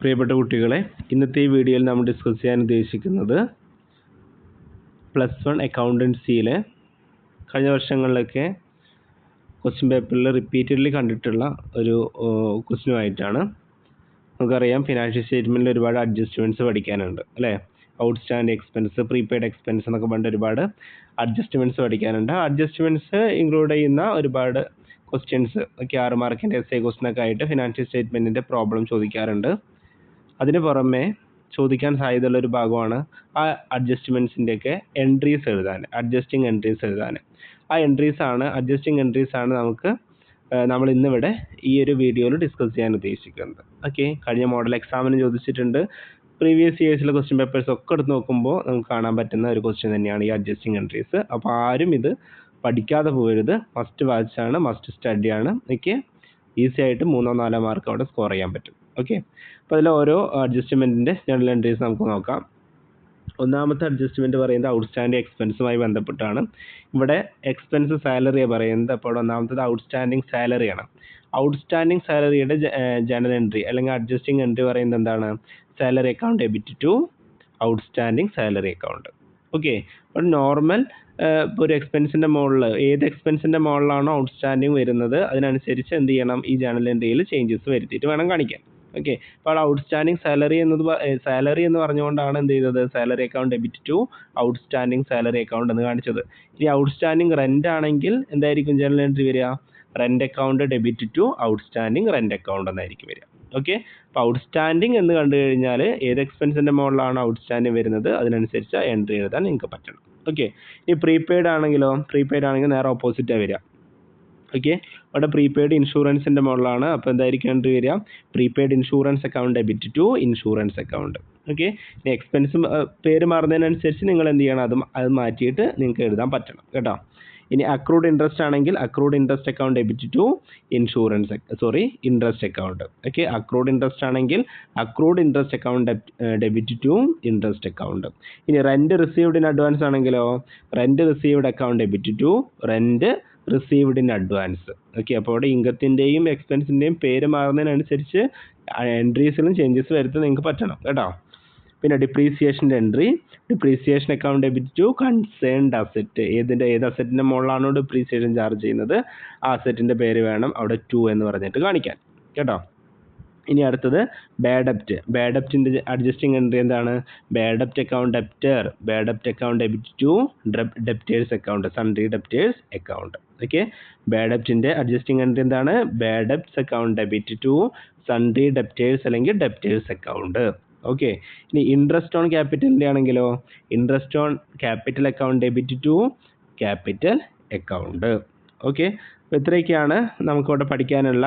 പ്രിയപ്പെട്ട കുട്ടികളെ, ഇന്നത്തെ ഈ വീഡിയോയിൽ നമ്മൾ ഡിസ്കസ് ചെയ്യാൻ ഉദ്ദേശിക്കുന്നത് +1 അക്കൗണ്ടൻസിയിലെ കഴിഞ്ഞ വർഷങ്ങളിലൊക്കെ ക്വസ്റ്റ്യൻ പേപ്പറിൽ റിപ്പീറ്റഡ്ലി കണ്ടിട്ടുള്ള ഒരു ക്വസ്റ്റ്യനുമായിട്ടാണ്. നമുക്കറിയാം, ഫിനാൻഷ്യൽ സ്റ്റേറ്റ്മെൻറ്റിൽ ഒരുപാട് അഡ്ജസ്റ്റ്മെൻറ്റ്സ് പഠിക്കാനുണ്ട് അല്ലേ. ഔട്ട്സ്റ്റാൻഡിംഗ് എക്സ്പെൻസ്, പ്രീപെയ്ഡ് എക്സ്പെൻസ് എന്നൊക്കെ പറഞ്ഞിട്ട് ഒരുപാട് അഡ്ജസ്റ്റ്മെൻറ്റ്സ് പഠിക്കാനുണ്ട്. അഡ്ജസ്റ്റ്മെൻറ്റ്സ് ഇൻക്ലൂഡ് ചെയ്യുന്ന ഒരുപാട് ക്വസ്റ്റ്യൻസ് ഒക്കെ 6 മാർക്കിൻ്റെ എസ്ഐ ക്വസ്റ്റ്യനൊക്കെ ആയിട്ട് ഫിനാൻഷ്യൽ സ്റ്റേറ്റ്മെൻറ്റിൻ്റെ പ്രോബ്ലം ചോദിക്കാറുണ്ട്. അതിന് പുറമെ ചോദിക്കാൻ സാധ്യതയുള്ള ഒരു ഭാഗമാണ് ആ അഡ്ജസ്റ്റ്മെൻറ്റ്സിൻ്റെയൊക്കെ എൻട്രീസ് എഴുതാൻ, അഡ്ജസ്റ്റിംഗ് എൻട്രീസ് എഴുതാൻ. ആ അഡ്ജസ്റ്റിംഗ് എൻട്രീസ് ആണ് നമ്മൾ ഇന്നിവിടെ ഈ ഒരു വീഡിയോയിൽ ഡിസ്കസ് ചെയ്യാൻ ഉദ്ദേശിക്കുന്നത്. ഓക്കെ, കഴിഞ്ഞ മോഡൽ എക്സാമിന് ചോദിച്ചിട്ടുണ്ട്. പ്രീവിയസ് ഇയേഴ്സിലെ ക്വസ്റ്റ്യൻ പേപ്പേഴ്സ് ഒക്കെ എടുത്ത് നോക്കുമ്പോൾ നമുക്ക് കാണാൻ പറ്റുന്ന ഒരു ക്വസ്റ്റ്യൻ തന്നെയാണ് ഈ അഡ്ജസ്റ്റിംഗ് എൻട്രീസ്. അപ്പോൾ ആരും ഇത് പഠിക്കാതെ പോകരുത്. മസ്റ്റ് വാച്ചാണ്, മസ്റ്റ് സ്റ്റഡിയാണ്. ഓക്കെ, ഈസി ആയിട്ട് 3-4 മാർക്ക് അവിടെ സ്കോർ ചെയ്യാൻ പറ്റും. ഓക്കെ, അപ്പോൾ അതിൽ ഓരോ അഡ്ജസ്റ്റ്മെൻറ്റിൻ്റെ ജനറൽ എൻട്രീസ് നമുക്ക് നോക്കാം. ഒന്നാമത്തെ അഡ്ജസ്റ്റ്മെൻറ്റ് പറയുന്നത് ഔട്ട്സ്റ്റാൻഡിംഗ് എക്സ്പെൻസുമായി ബന്ധപ്പെട്ടാണ്. ഇവിടെ എക്സ്പെൻസ് സാലറിയാണ് പറയുന്നത്. അപ്പോൾ ഒന്നാമത്തത് ഔട്ട്സ്റ്റാൻഡിംഗ് സാലറിയാണ്. ഔട്ട്സ്റ്റാൻഡിംഗ് സാലറിയുടെ ജനറൽ എൻട്രി അല്ലെങ്കിൽ അഡ്ജസ്റ്റിംഗ് എൻട്രി പറയുന്നത് എന്താണ്? Salary account debit to outstanding salary account. Okay, അപ്പോൾ നോർമൽ ഇപ്പോൾ ഒരു എക്സ്പെൻസിൻ്റെ മുകളിൽ ഏത് എക്സ്പെൻസിൻ്റെ മുകളിലാണോ ഔട്ട്സ്റ്റാൻഡിംഗ് വരുന്നത് അതിനനുസരിച്ച് എന്ത് ചെയ്യണം? ഈ ജനറൽ എൻട്രിയിൽ ചേഞ്ചസ് വരുത്തിയിട്ട് വേണം കാണിക്കാൻ. ഓക്കെ, അപ്പോൾ ഔട്ട്സ്റ്റാൻഡിംഗ് സാലറി എന്ന് പറഞ്ഞുകൊണ്ടാണ് എന്ത് ചെയ്തത്? Salary account debit to outstanding salary account എന്ന് കാണിച്ചത്. ഇനി ഔട്ട്സ്റ്റാൻഡിംഗ് റെൻ്റ് ആണെങ്കിൽ എന്തായിരിക്കും ജനറൽ എൻട്രി വരിക? Rent account debit to outstanding rent account എന്നായിരിക്കും വരിക. ഓക്കെ, അപ്പോൾ ഔട്ട്സ്റ്റാൻഡിംഗ് എന്ന് കണ്ടു കഴിഞ്ഞാൽ ഏത് എക്സ്പെൻസിൻ്റെ മുകളിലാണ് ഔട്ട്സ്റ്റാൻഡിംഗ് വരുന്നത് അതിനനുസരിച്ച് എൻട്രി എഴുതാൻ നിങ്ങൾക്ക് പറ്റണം. ഓക്കെ, ഈ പ്രീപെയ്ഡ് ആണെങ്കിൽ നേരെ ഓപ്പോസിറ്റാണ് വരിക. ഓക്കെ, അവിടെ പ്രീപെയ്ഡ് ഇൻഷുറൻസിൻ്റെ മുകളിലാണ്. അപ്പോൾ എന്തായിരിക്കും എൻട്രി വരിക? Prepaid insurance account debit to insurance account. Okay, ഇനി എക്സ്പെൻസ് പേര് മാറുന്നതിനനുസരിച്ച് നിങ്ങൾ എന്ത് ചെയ്യണം? അത് മാറ്റിയിട്ട് നിങ്ങൾക്ക് എഴുതാൻ പറ്റണം കേട്ടോ. ഇനി അക്രൂഡ് ഇൻട്രസ്റ്റ് ആണെങ്കിൽ accrued interest account debit to interest account. Okay, accrued interest ആണെങ്കിൽ accrued interest account debit to interest account. ഇനി റെൻറ്റ് റിസീവ്ഡ് ഇൻ അഡ്വാൻസ് ആണെങ്കിലോ rent received account debit to rent received in advance. Okay, അപ്പോൾ അവിടെ ഇൻകത്തിൻ്റെയും എക്സ്പെൻസിൻ്റെയും പേര് മാറുന്നതിനനുസരിച്ച് എൻട്രീസിലും changes വരുത്താൻ നിങ്ങൾക്ക് പറ്റണം കേട്ടോ. പിന്നെ ഡിപ്രീസിയേഷൻ്റെ entry, depreciation account debit to concerned asset. ഏത് അസറ്റിൻ്റെ മുകളിലാണോ ഡിപ്രീസിയേഷൻ ചാർജ് ചെയ്യുന്നത് ആ അസറ്റിൻ്റെ പേര് വേണം അവിടെ 2 എന്ന് പറഞ്ഞിട്ട് കാണിക്കാൻ കേട്ടോ. ഇനി അടുത്തത് ബാഡ് ഡെപ്റ്റിൻ്റെ അഡ്ജസ്റ്റിംഗ് എൻട്രി എന്താണ്? ബാഡ് ഡെപ്റ്റ് account debit to debtors account, sundry debtors account. Okay, bad ഡെപ്റ്റിൻ്റെ അഡ്ജസ്റ്റിംഗ് എൻട്രി എന്താണ്? Bad debts account debit to sundry debtors അല്ലെങ്കിൽ ഡെപ്റ്റേഴ്സ് അക്കൗണ്ട്. ഓക്കെ, ഇനി ഇൻട്രസ്റ്റ് ഓൺ ക്യാപിറ്റലിൻ്റെ ആണെങ്കിലോ interest on capital account debit to capital account. Okay, അപ്പോൾ ഇത്രയൊക്കെയാണ് നമുക്കിവിടെ പഠിക്കാനുള്ള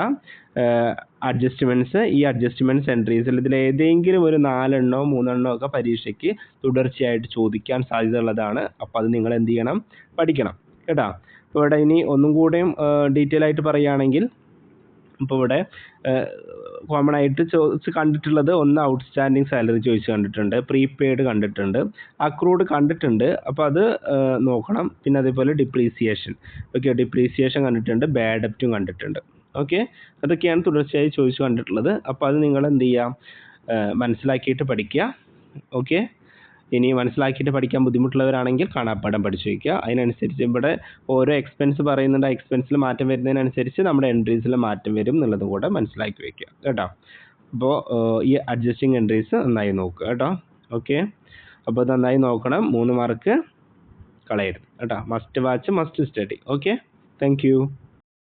അഡ്ജസ്റ്റ്മെൻറ്റ്സ്. ഈ അഡ്ജസ്റ്റ്മെൻറ്റ്സ് എൻട്രീസിൽ ഇതിൽ ഏതെങ്കിലും ഒരു 4 3 ഒക്കെ പരീക്ഷയ്ക്ക് തുടർച്ചയായിട്ട് ചോദിക്കാൻ സാധ്യതയുള്ളതാണ്. അപ്പോൾ അത് നിങ്ങൾ എന്ത് ചെയ്യണം? പഠിക്കണം കേട്ടോ. അപ്പോൾ ഇവിടെ ഇനി ഒന്നും കൂടെയും ഡീറ്റെയിൽ ആയിട്ട് പറയുകയാണെങ്കിൽ ഇപ്പോൾ ഇവിടെ കോമൺ ആയിട്ട് കണ്ടിട്ടുള്ളത് ഒന്ന് ഔട്ട്സ്റ്റാൻഡിംഗ് സാലറി ചോദിച്ച് കണ്ടിട്ടുണ്ട്, പ്രീപെയ്ഡ് കണ്ടിട്ടുണ്ട്, അക്രൂഡ് കണ്ടിട്ടുണ്ട്. അപ്പോൾ അത് നോക്കണം. പിന്നെ അതേപോലെ ഡിപ്രീസിയേഷൻ കണ്ടിട്ടുണ്ട്, ബാഡ് ഡെപ്റ്റും കണ്ടിട്ടുണ്ട്. ഓക്കെ, അതൊക്കെയാണ് തുടർച്ചയായി ചോദിച്ച് കണ്ടിട്ടുള്ളത്. അപ്പോൾ അത് നിങ്ങൾ എന്ത് ചെയ്യുക? മനസ്സിലാക്കിയിട്ട് പഠിക്കുക. ഓക്കെ, ഇനി മനസ്സിലാക്കിയിട്ട് പഠിക്കാൻ ബുദ്ധിമുട്ടുള്ളവരാണെങ്കിൽ കാണാപ്പാഠം പഠിച്ചു വയ്ക്കുക. അതിനനുസരിച്ച് ഇവിടെ ഓരോ എക്സ്പെൻസ് പറയുന്നുണ്ട്, ആ എക്സ്പെൻസിൽ മാറ്റം വരുന്നതിനനുസരിച്ച് നമ്മുടെ എൻട്രീസിൽ മാറ്റം വരും എന്നുള്ളതും കൂടെ മനസ്സിലാക്കി വയ്ക്കുക കേട്ടോ. അപ്പോൾ ഈ അഡ്ജസ്റ്റിംഗ് എൻട്രീസ് നന്നായി നോക്കുക കേട്ടോ. ഓക്കെ, അപ്പോൾ നന്നായി നോക്കണം, 3 മാർക്ക് കളയരുത് കേട്ടോ. Must watch, must study. Okay, thank you.